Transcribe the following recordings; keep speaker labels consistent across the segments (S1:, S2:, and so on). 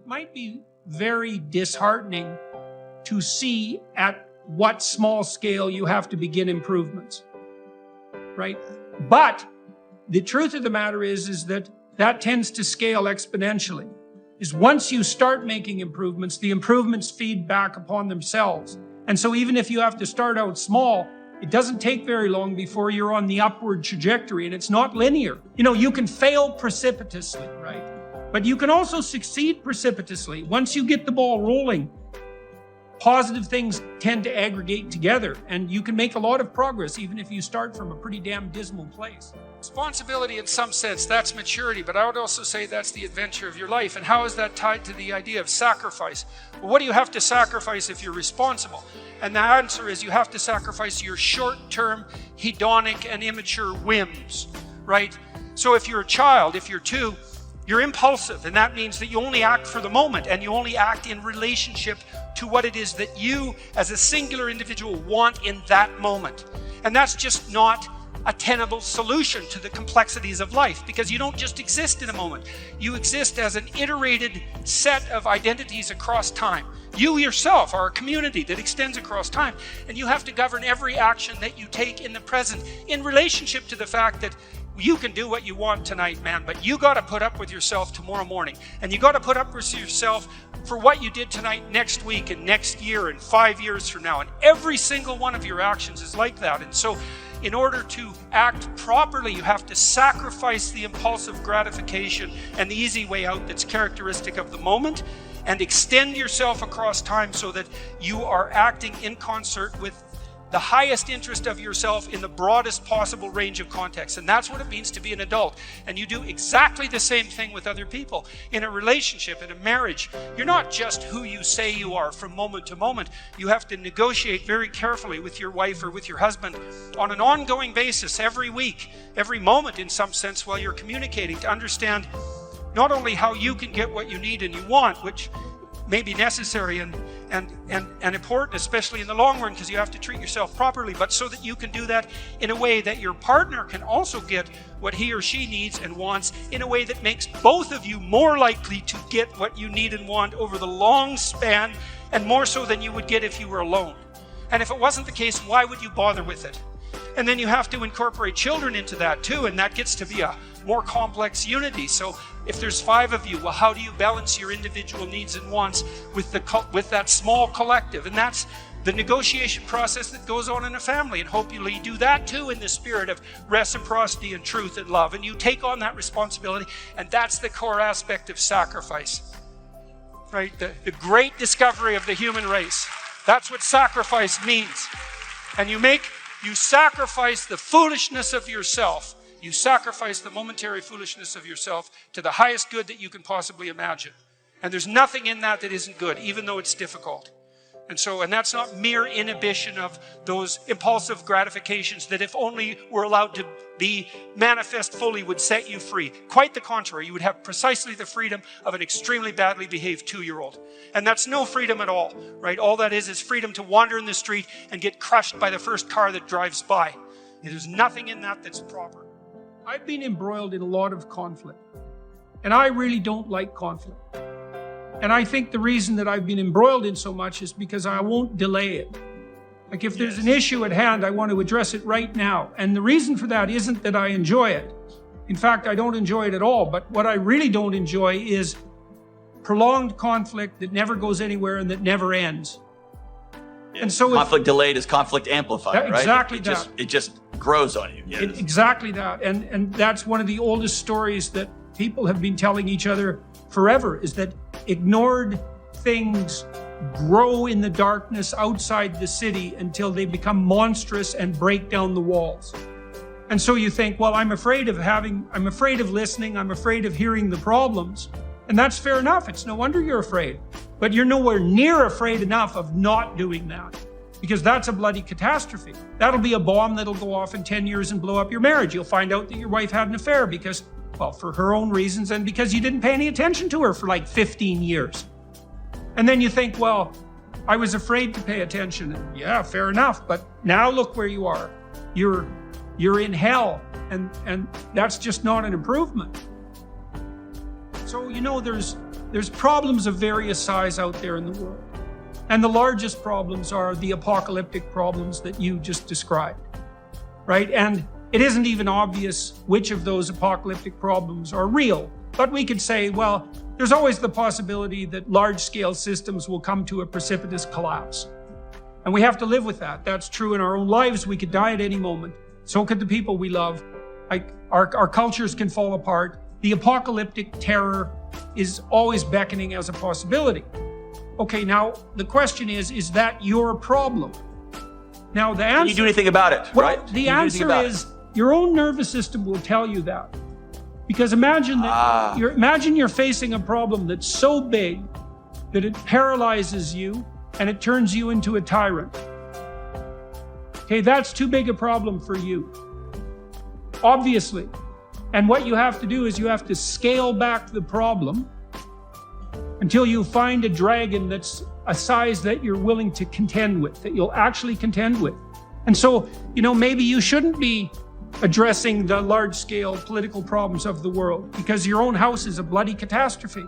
S1: it might be very disheartening to see at what small scale you have to begin improvements, right? But the truth of the matter is that tends to scale exponentially. Is once you start making improvements, the improvements feed back upon themselves. And so even if you have to start out small, it doesn't take very long before you're on the upward trajectory, and it's not linear. You know, you can fail precipitously, right? But you can also succeed precipitously. Once you get the ball rolling, positive things tend to aggregate together, and you can make a lot of progress even if you start from a pretty damn dismal place. Responsibility in some sense, that's maturity, but I would also say that's the adventure of your life. And how is that tied to the idea of sacrifice? Well, what do you have to sacrifice if you're responsible? And the answer is you have to sacrifice your short-term, hedonic, and immature whims, right? So if you're a child, if you're 2, you're impulsive, and that means that you only act for the moment, and you only act in relationship to what it is that you, as a singular individual, want in that moment. And that's just not a tenable solution to the complexities of life, because you don't just exist in a moment. You exist as an iterated set of identities across time. You yourself are a community that extends across time, and you have to govern every action that you take in the present in relationship to the fact that you can do what you want tonight, man, but you got to put up with yourself tomorrow morning, and you got to put up with yourself for what you did tonight next week and next year and 5 years from now. And every single one of your actions is like that. And so in order to act properly, you have to sacrifice the impulsive gratification and the easy way out that's characteristic of the moment, and extend yourself across time so that you are acting in concert with the highest interest of yourself in the broadest possible range of contexts. And that's what it means to be an adult. And you do exactly the same thing with other people. In a relationship, in a marriage, you're not just who you say you are from moment to moment. You have to negotiate very carefully with your wife or with your husband on an ongoing basis, every week, every moment in some sense, while you're communicating, to understand not only how you can get what you need and you want, which may be necessary and important, especially in the long run, because you have to treat yourself properly, but so that you can do that in a way that your partner can also get what he or she needs and wants, in a way that makes both of you more likely to get what you need and want over the long span, and more so than you would get if you were alone. And if it wasn't the case, why would you bother with it? And then you have to incorporate children into that too, and that gets to be a more complex unity. So if there's 5 of you, well, how do you balance your individual needs and wants with that small collective? And that's the negotiation process that goes on in a family. And hopefully you do that too in the spirit of reciprocity and truth and love. And you take on that responsibility, and that's the core aspect of sacrifice, right? The great discovery of the human race. That's what sacrifice means. And you sacrifice the foolishness of yourself. You sacrifice the momentary foolishness of yourself to the highest good that you can possibly imagine. And there's nothing in that that isn't good, even though it's difficult. And that's not mere inhibition of those impulsive gratifications that, if only were allowed to be manifest fully, would set you free. Quite the contrary, you would have precisely the freedom of an extremely badly behaved 2-year-old. And that's no freedom at all, right? All that is freedom to wander in the street and get crushed by the first car that drives by. There's nothing in that that's proper. I've been embroiled in a lot of conflict, and I really don't like conflict. And I think the reason that I've been embroiled in so much is because I won't delay it. Like, if there's an issue at hand, I want to address it right now. And the reason for that isn't that I enjoy it. In fact, I don't enjoy it at all. But what I really don't enjoy is prolonged conflict that never goes anywhere and that never ends.
S2: Yeah.
S1: And so
S2: conflict delayed is conflict amplified, right?
S1: Exactly
S2: It just grows on you.
S1: Yes. Exactly that. And that's one of the oldest stories that people have been telling each other forever, is that ignored things grow in the darkness outside the city until they become monstrous and break down the walls. And so you think, well, I'm afraid of listening, I'm afraid of hearing the problems. And that's fair enough. It's no wonder you're afraid. But you're nowhere near afraid enough of not doing that, because that's a bloody catastrophe. That'll be a bomb that'll go off in 10 years and blow up your marriage. You'll find out that your wife had an affair because, well, for her own reasons, and because you didn't pay any attention to her for like 15 years. And then you think, well, I was afraid to pay attention. And yeah, fair enough. But now look where you are. You're in hell. And that's just not an improvement. So, there's there's problems of various size out there in the world. And the largest problems are the apocalyptic problems that you just described, right? And it isn't even obvious which of those apocalyptic problems are real. But we could say, well, there's always the possibility that large-scale systems will come to a precipitous collapse. And we have to live with that. That's true in our own lives. We could die at any moment. So could the people we love. Our cultures can fall apart. The apocalyptic terror is always beckoning as a possibility. Okay, now the question is that your problem? Now the answer...
S2: Can you do anything about it,
S1: well,
S2: right?
S1: The answer is your own nervous system will tell you that. Because imagine that you're facing a problem that's so big that it paralyzes you and it turns you into a tyrant. Okay, that's too big a problem for you. Obviously. And what you have to do is you have to scale back the problem until you find a dragon that's a size that you're willing to contend with, that you'll actually contend with. And so, maybe you shouldn't be addressing the large-scale political problems of the world because your own house is a bloody catastrophe.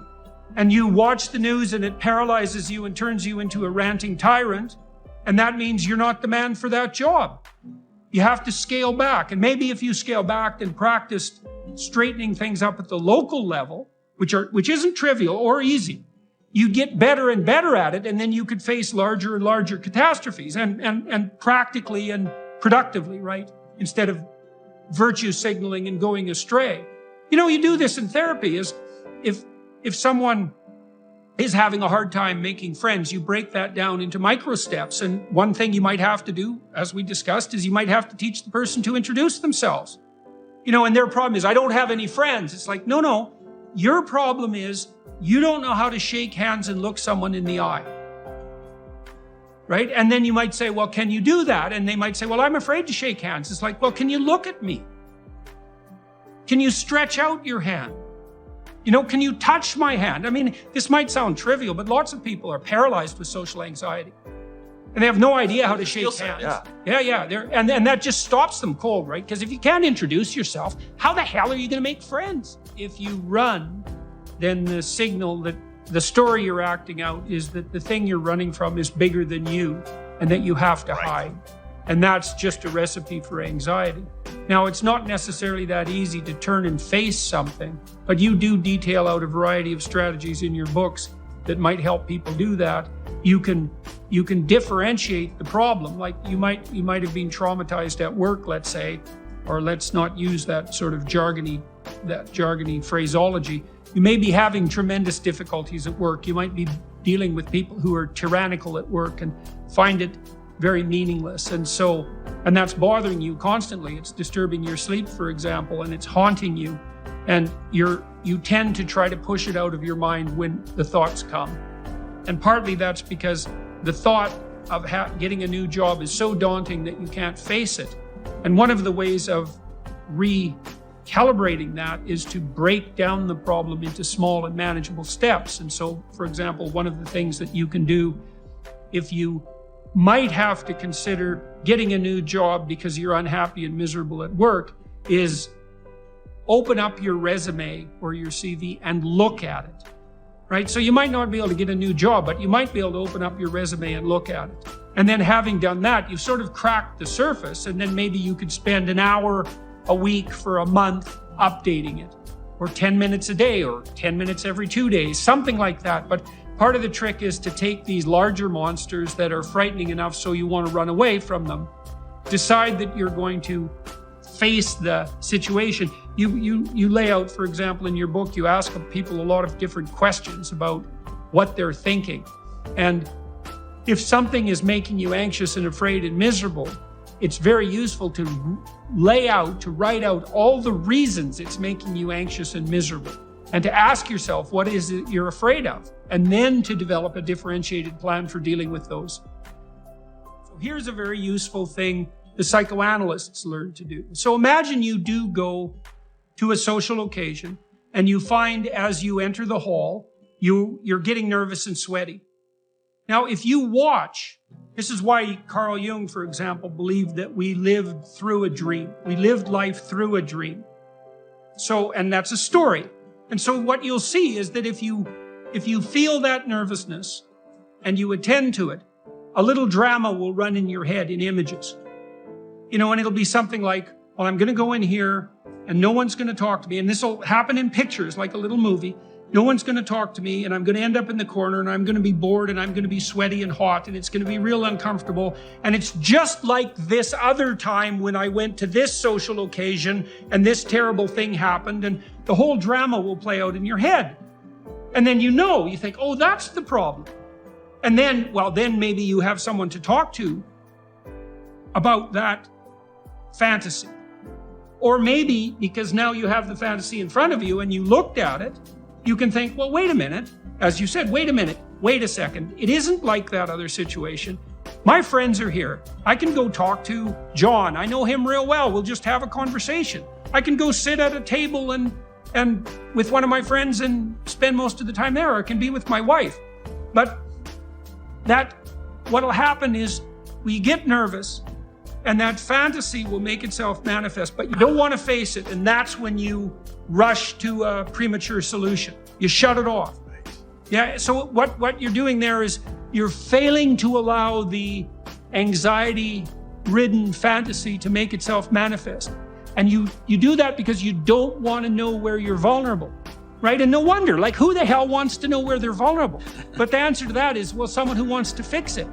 S1: And you watch the news and it paralyzes you and turns you into a ranting tyrant. And that means you're not the man for that job. You have to scale back. And maybe if you scale back and practice straightening things up at the local level, which isn't trivial or easy, you get better and better at it, and then you could face larger and larger catastrophes and practically and productively, right? Instead of virtue signaling and going astray. You do this in therapy is if someone is having a hard time making friends, you break that down into micro steps. And one thing you might have to do, as we discussed, is you might have to teach the person to introduce themselves. And their problem is, I don't have any friends. It's like, no. Your problem is you don't know how to shake hands and look someone in the eye. Right? And then you might say, well, can you do that? And they might say, well, I'm afraid to shake hands. It's like, well, can you look at me? Can you stretch out your hand? Can you touch my hand? I mean, this might sound trivial, but lots of people are paralyzed with social anxiety. And they have no idea how to shake hands. Yeah. And that just stops them cold, right? Because if you can't introduce yourself, how the hell are you going to make friends? If you run, then the signal that the story you're acting out is that the thing you're running from is bigger than you and that you have to hide. And that's just a recipe for anxiety. Now, it's not necessarily that easy to turn and face something, but you do detail out a variety of strategies in your books that might help people do that. You can differentiate the problem. Like you might have been traumatized at work, let's say, or let's not use that sort of jargony phraseology. You may be having tremendous difficulties at work. You might be dealing with people who are tyrannical at work and find it very meaningless. And that's bothering you constantly. It's disturbing your sleep, for example, and it's haunting you. And you tend to try to push it out of your mind when the thoughts come. And partly that's because the thought of getting a new job is so daunting that you can't face it. And one of the ways of recalibrating that is to break down the problem into small and manageable steps. And so, for example, one of the things that you can do if you might have to consider getting a new job because you're unhappy and miserable at work is open up your resume or your CV and look at it, right? So you might not be able to get a new job, but you might be able to open up your resume and look at it. And then having done that, you've sort of cracked the surface, and then maybe you could spend an hour a week for a month updating it, or 10 minutes a day, or 10 minutes every 2 days, something like that. But part of the trick is to take these larger monsters that are frightening enough so you want to run away from them, decide that you're going to face the situation. You lay out, for example, in your book, you ask people a lot of different questions about what they're thinking. And if something is making you anxious and afraid and miserable, it's very useful to write out all the reasons it's making you anxious and miserable, and to ask yourself, what is it you're afraid of? And then to develop a differentiated plan for dealing with those. So here's a very useful thing the psychoanalysts learn to do. So imagine you do go to a social occasion and you find as you enter the hall, you're getting nervous and sweaty. Now, if you watch, this is why Carl Jung, for example, believed that we lived through a dream. We lived life through a dream. So, and that's a story. And so what you'll see is that if you if you feel that nervousness and you attend to it, a little drama will run in your head in images. You know, and it'll be something like, well, I'm going to go in here and no one's going to talk to me. And this will happen in pictures, like a little movie. No one's going to talk to me, and I'm going to end up in the corner, and I'm going to be bored, and I'm going to be sweaty and hot, and it's going to be real uncomfortable. And it's just like this other time when I went to this social occasion and this terrible thing happened, and the whole drama will play out in your head. And then you think, oh, that's the problem. And then, then maybe you have someone to talk to about that fantasy. Or maybe, because now you have the fantasy in front of you and you looked at it, you can think, well, wait a minute. As you said, wait a second. It isn't like that other situation. My friends are here. I can go talk to John. I know him real well. We'll just have a conversation. I can go sit at a table and with one of my friends and spend most of the time there. I can be with my wife. But what'll happen is we get nervous and that fantasy will make itself manifest, but you don't want to face it. And that's when you rush to a premature solution. You shut it off. Yeah, so what you're doing there is you're failing to allow the anxiety-ridden fantasy to make itself manifest. And you do that because you don't want to know where you're vulnerable, right? And no wonder, like, who the hell wants to know where they're vulnerable? But the answer to that is, well, someone who wants to fix it.